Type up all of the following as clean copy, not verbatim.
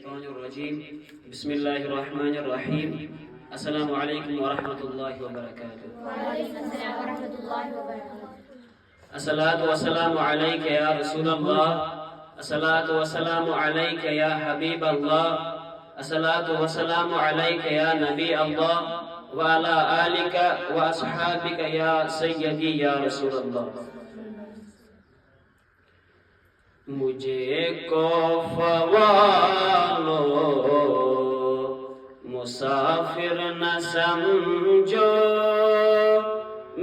الشيطان الرجيم بسم الله الرحمن الرحيم السلام علیکم ورحمۃ اللہ وبرکاتہ. وعلیکم السلام ورحمۃ اللہ وبرکاتہ. الصلاۃ والسلام علیک یا رسول اللہ، الصلاۃ والسلام علیک یا حبیب اللہ، الصلاۃ والسلام علیک یا نبی اللہ وعلی آلک واصحابک یا سیدی یا رسول اللہ. مجھے کوف والو مسافر نہ سمجھو،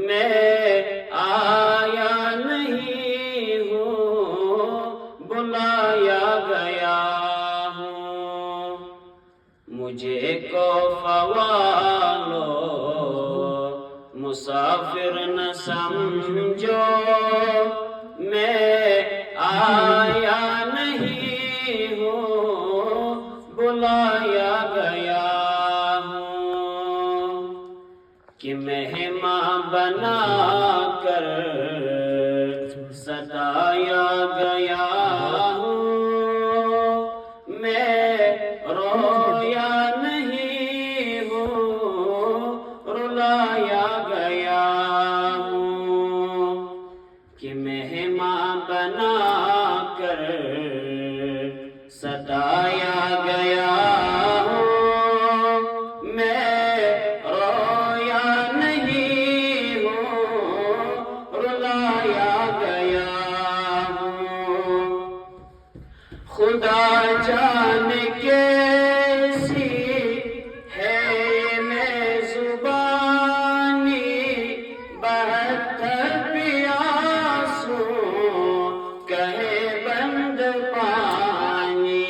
میں آیا نہیں ہوں بلایا گیا ہوں. مجھے کوف والو مسافر نہ سمجھو، میں آیا نہیں ہوں بلایا گیا ہوں. کہ مہمان بنا کر ستایا گیا ہوں، میں رویا نہیں ہوں رلایا گیا ہوں. کہ مہمان بنا کر ستایا گیا ہوں، میں رویا نہیں ہوں رلایا گیا ہوں. خدا جانے کیسی ہے میں زبانی، 72 پیاسوں کہے بند پانی.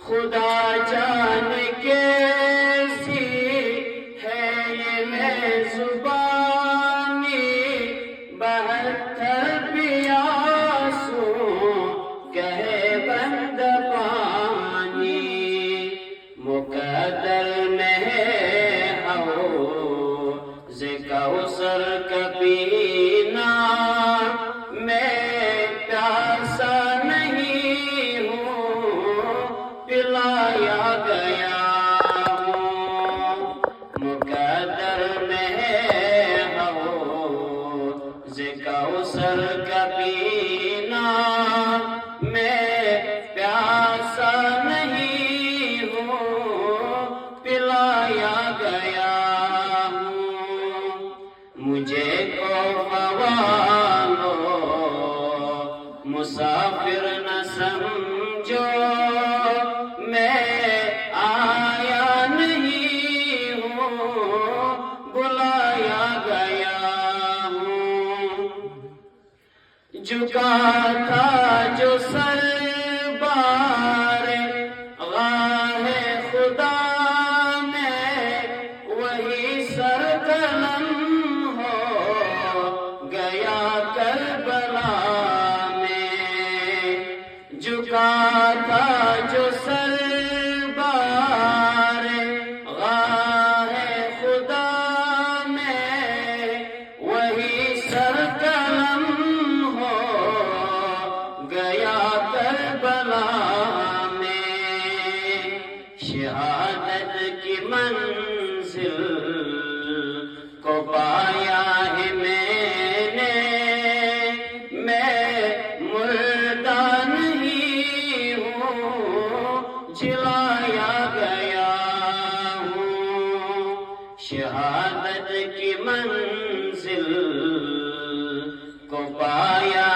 خدا جانے کیسی ہے یہ میں زبانی، 72 پیاسوں کہے بند پانی. مقدر میں ہے حوض کوثر کا پینا، میں پیاسا نہیں ہوں پلایا گیا ہوں. مقدر میں ہے حوض کوثر کا پینا، میں پیاسا نہیں ہوں پلایا گیا ہوں. مجھے کوف والو مسافر نہ سمجھو، میں آیا نہیں ہوں بلایا گیا ہوں. جھکا تھا جو سر بار غاہ خدا میں، وہی سر قلم ہو گیا کربلا میں. جھکا تھا جو سر بار غاہ خدا میں، وہی سر قلم ہو گیا کربلا میں. شہادت کی منزل کو پایا ہے میں نے، میں مردہ نہیں ہوں جلایا گیا ہوں. شہادت کی منزل کو پایا